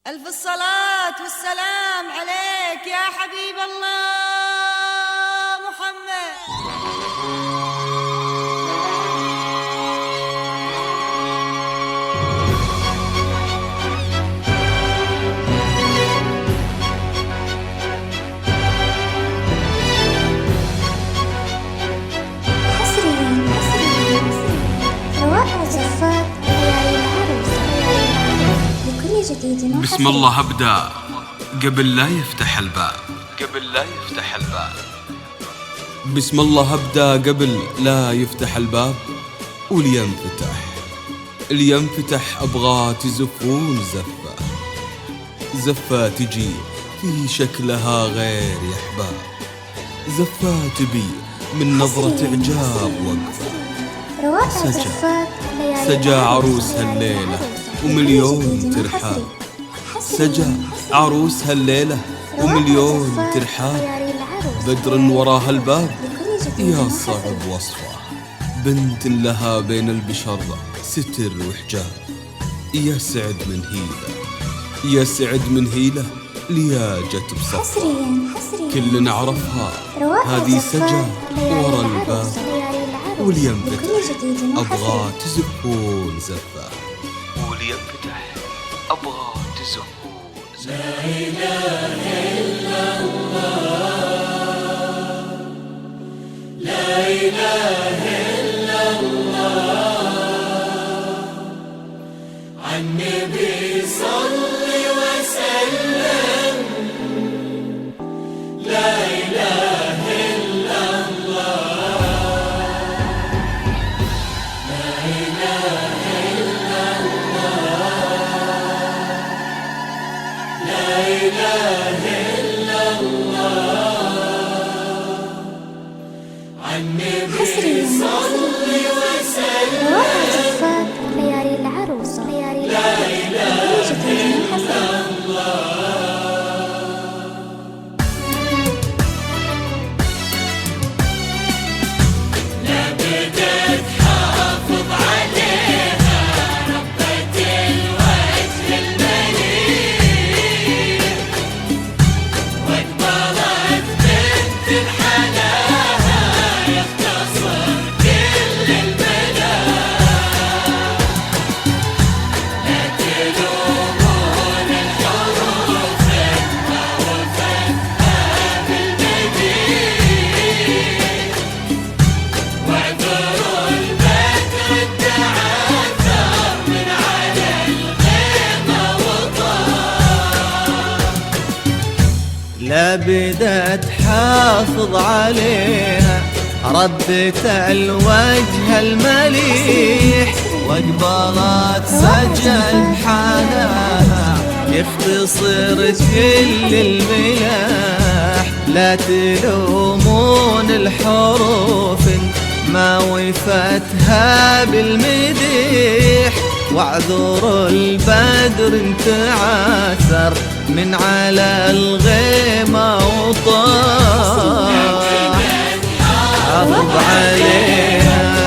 ألف الصلاة والسلام عليك يا حبيب الله محمد. روائع زفات ليالي العروس لكل جديد وحصري. بسم الله أبدأ قبل لا يفتح الباب. بسم الله أبدأ قبل لا يفتح الباب، ولينفتح أبغى تزفون زفة تجي في شكلها غير يا أحباب، زفة تبي من نظرة إعجاب وقفة. سجى عروس هالليلة ومليون ترحاب، سجى عروس هالليلة ومليون ترحاب، بدر وراها الباب يا صعب وصفه، بنت لها بين البشر ستر وحجاب، يا سعد من هيلة لياجت بصفها، كل نعرفها هذه سجى ورا الباب، ولينفتح أبغى تزفون زفة، لا إله إلا الله، لا إله إلا الله، عالنبي صل وسلم، لا إله إلا الله، لا إله إلا الله، لا إله إلا الله، عالنبي صل وسلم. روائع زفات ليالي العروس لا إله إلا الله. لابدة تحافظ عليها ربة الوجه المليح، وقبلت سجل بحالها يختصر كل الملاح، لا تلومون الحروف ما وفتها بالمديح، واعذروا البدر تعاثر من على الغيمة وطاح، حافظ عليها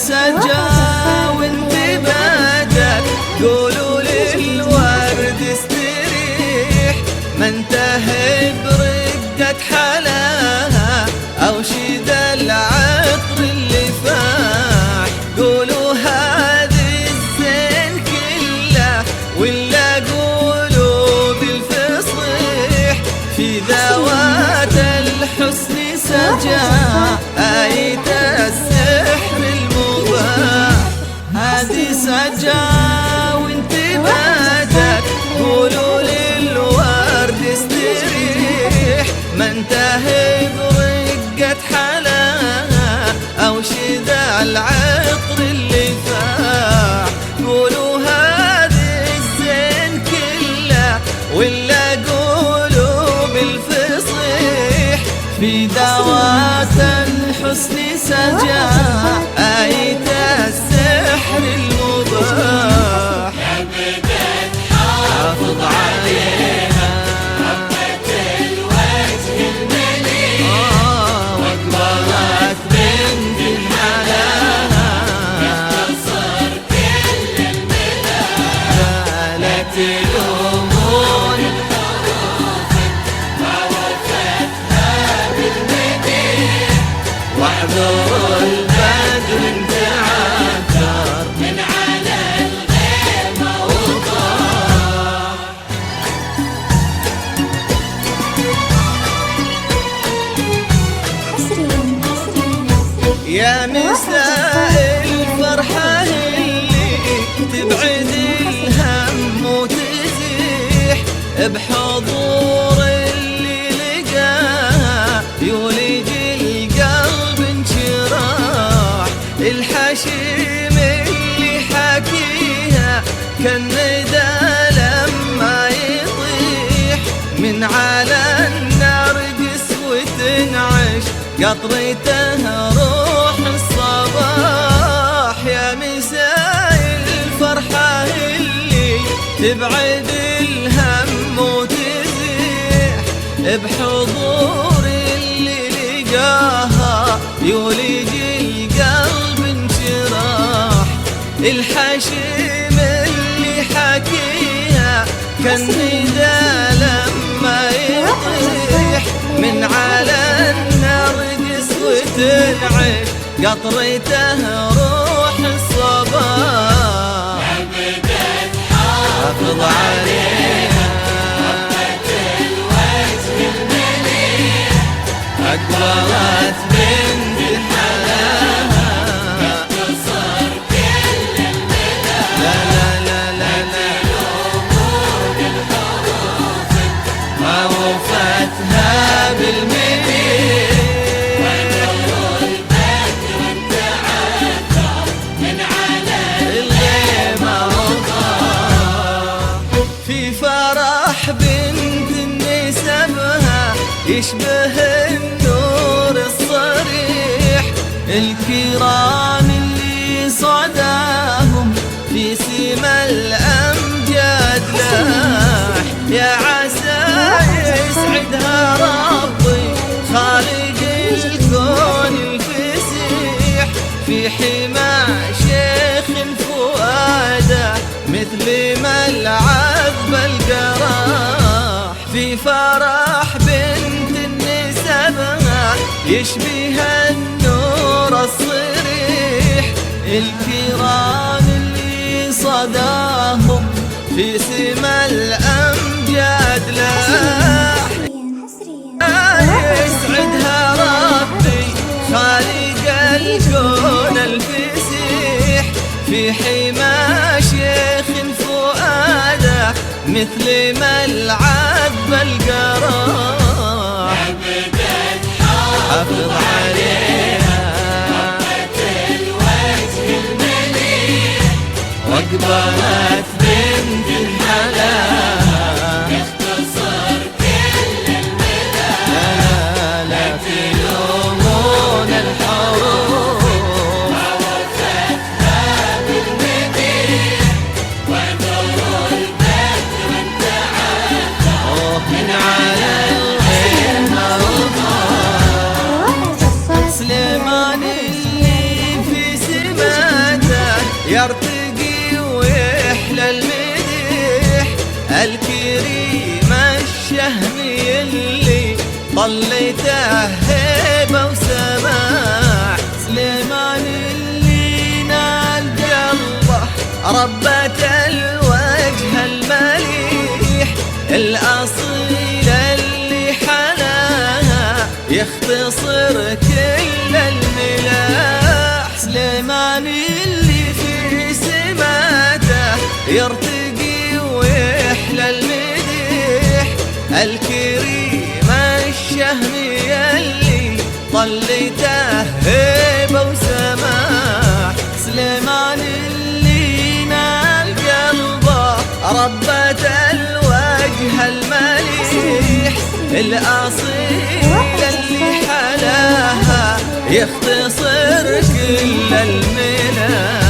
سجى وانت بعدك، قولوا للورد استريح، ما انتهي برقة حلاها او شد العطر اللي فاح، قولوا هذه الزين كله ولا قولوا بالفصيح، في ذوات الحسن سجى آية السحر المباح، هذه سجى وانت بعدك، قولوا للورد استريح، ما انتهي برقة حلاها او شذا العطر اللي فاح، قولوا هذه الزين كله ولا قولوا في ذوات الحسن سجى آية السحر المباح يا بدت حافظ عليها ربة الوجه المليح واقبلت بنت حلاها يختصر كل المداح زالت الأمور واحذر البدر انتعثر من على الغيمة وطاح يا مساء الفرحة اللي تبعد الهم وتزيح بحضور اللي لقاها يولج القلب انشراح الحشيم اللي حكيها كالندى لما يطيح من على النار قسوة تنعش قطرته روح الصباح يا مساء الفرحة اللي تبعد الهم وتزيح بحضور اللي لقاها يولج القلب انشراح الحشيم اللي حكيها كالندى لما يطيح من على النار قسوة تنعش قطرته روح الصباح يا بدت حافظ عليها ربة الوجه المليح أقبلت بنت حلاها يختصر كل المداح لا لا لا لا لا تلومون الحروف ما وفتها بالمليح واحذروا البدر انتعثر من على الغيمة وطاح في فرح بنت نسبها يشبه النور الصريح الكرام اللي صداهم في سما الأمجاد لاح يا عسى يسعدها ربي خالق الكون الفسيح في حمى شيخ فؤاده مثل ملعب القراح في فرح بنت نسبها يشبه النور الصريح الكرام اللي صداهم في سما الأمجاد لاح يسعدها ربي خالق الكون الفسيح في حمى شيخ فؤاده مثل ملعب القراح حافظ عليها ربة الوجه المليح واقبلت بنت حلاها يختصر كل المداح لا لا تلومون الحروف ما وفتها بالمديح واحذروا البدر انتعثر من على الغيمة وطاح سليمان اللي في سماته يرتقي ويحلى المديح الكريم الشهمي اللي طليته هيبة وسماح سليمان اللي نال قلبه ربة الوجه المليح الأصيل اللي حلاها يختصر كل الملاح سليمان اللي في سماته يرتقي ويحلى المديح الكريم الشهمي اللي طليته هيبة وسماح سليمان اللي نال قلبه ربة الوجه المليح الأصيل اللي يختصر كل المنى.